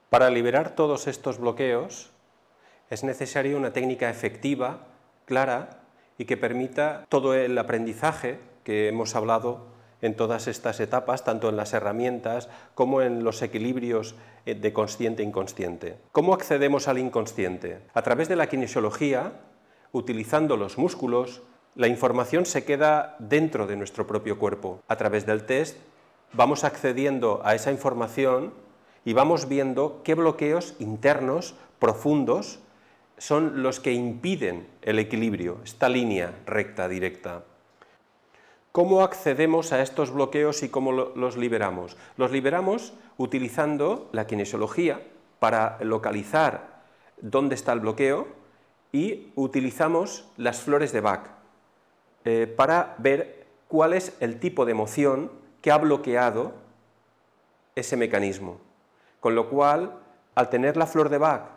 Para liberar todos estos bloqueos es necesaria una técnica efectiva, clara y que permita todo el aprendizaje que hemos hablado en todas estas etapas, tanto en las herramientas como en los equilibrios de consciente e inconsciente. ¿Cómo accedemos al inconsciente? A través de la kinesiología, utilizando los músculos, la información se queda dentro de nuestro propio cuerpo. A través del test vamos accediendo a esa información y vamos viendo qué bloqueos internos profundos son los que impiden el equilibrio, esta línea recta, directa. ¿Cómo accedemos a estos bloqueos y cómo los liberamos? Los liberamos utilizando la kinesiología para localizar dónde está el bloqueo y utilizamos las flores de Bach para ver cuál es el tipo de emoción que ha bloqueado ese mecanismo. Con lo cual, al tener la flor de Bach,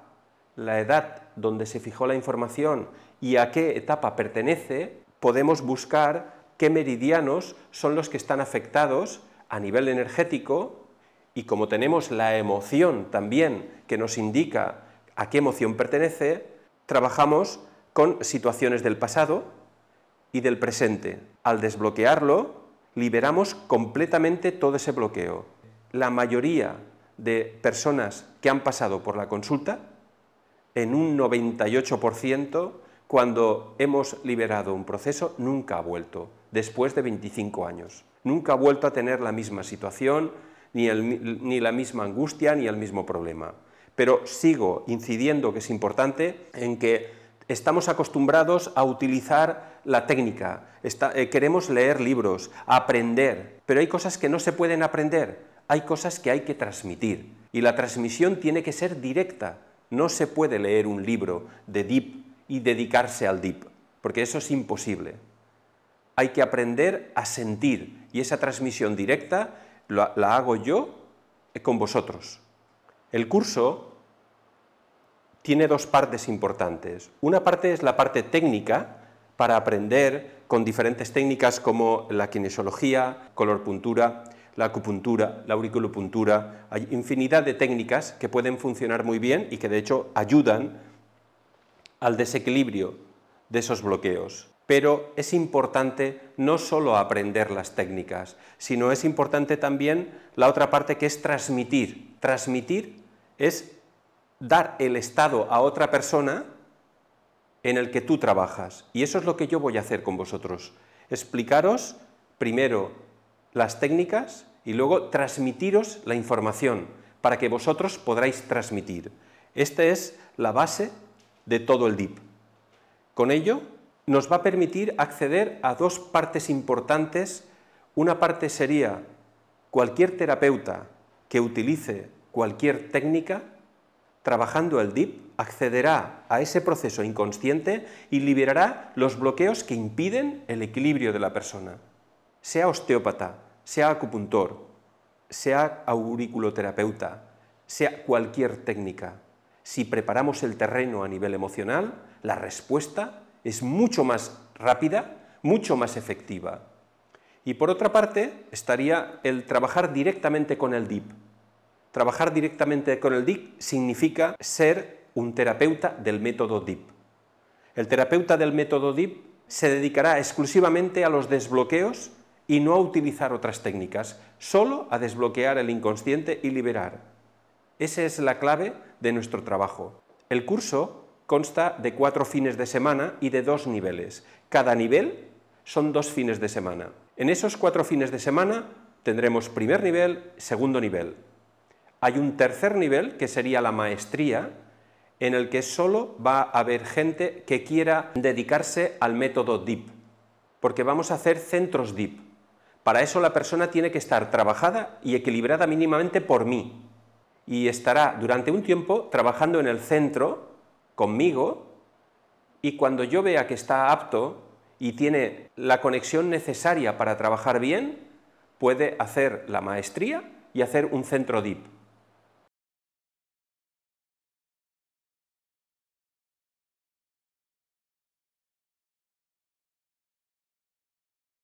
la edad donde se fijó la información y a qué etapa pertenece, podemos buscar qué meridianos son los que están afectados a nivel energético y como tenemos la emoción también que nos indica a qué emoción pertenece, trabajamos con situaciones del pasado y del presente. Al desbloquearlo, liberamos completamente todo ese bloqueo. La mayoría de personas que han pasado por la consulta, en un 98%, cuando hemos liberado un proceso, nunca ha vuelto, después de 25 años. Nunca ha vuelto a tener la misma situación, ni la misma angustia, ni el mismo problema. Pero sigo incidiendo, que es importante, en que estamos acostumbrados a utilizar la técnica, queremos leer libros, aprender, pero hay cosas que no se pueden aprender, hay cosas que hay que transmitir, y la transmisión tiene que ser directa. No se puede leer un libro de Deep y dedicarse al Deep, porque eso es imposible. Hay que aprender a sentir, y esa transmisión directa la hago yo con vosotros. El curso tiene dos partes importantes. Una parte es la parte técnica, para aprender con diferentes técnicas como la kinesiología, colorpuntura, la acupuntura, la auriculopuntura. Hay infinidad de técnicas que pueden funcionar muy bien y que de hecho ayudan al desequilibrio de esos bloqueos. Pero es importante no solo aprender las técnicas, sino es importante también la otra parte, que es transmitir. Transmitir es dar el estado a otra persona en el que tú trabajas. Y eso es lo que yo voy a hacer con vosotros. Explicaros primero las técnicas y luego transmitiros la información para que vosotros podáis transmitir. Esta es la base de todo el Deep. Con ello nos va a permitir acceder a dos partes importantes. Una parte sería cualquier terapeuta que utilice cualquier técnica, trabajando el Deep, accederá a ese proceso inconsciente y liberará los bloqueos que impiden el equilibrio de la persona. Sea osteópata, sea acupuntor, sea auriculoterapeuta, sea cualquier técnica. Si preparamos el terreno a nivel emocional, la respuesta es mucho más rápida, mucho más efectiva. Y por otra parte, estaría el trabajar directamente con el Deep. Trabajar directamente con el Deep significa ser un terapeuta del método Deep. El terapeuta del método Deep se dedicará exclusivamente a los desbloqueos y no a utilizar otras técnicas, solo a desbloquear el inconsciente y liberar. Esa es la clave de nuestro trabajo. El curso consta de 4 fines de semana y de 2 niveles. Cada nivel son 2 fines de semana. En esos 4 fines de semana tendremos primer nivel, segundo nivel. Hay un tercer nivel, que sería la maestría, en el que solo va a haber gente que quiera dedicarse al método Deep, porque vamos a hacer centros Deep. Para eso la persona tiene que estar trabajada y equilibrada mínimamente por mí, y estará durante un tiempo trabajando en el centro conmigo, y cuando yo vea que está apto y tiene la conexión necesaria para trabajar bien, puede hacer la maestría y hacer un centro Deep.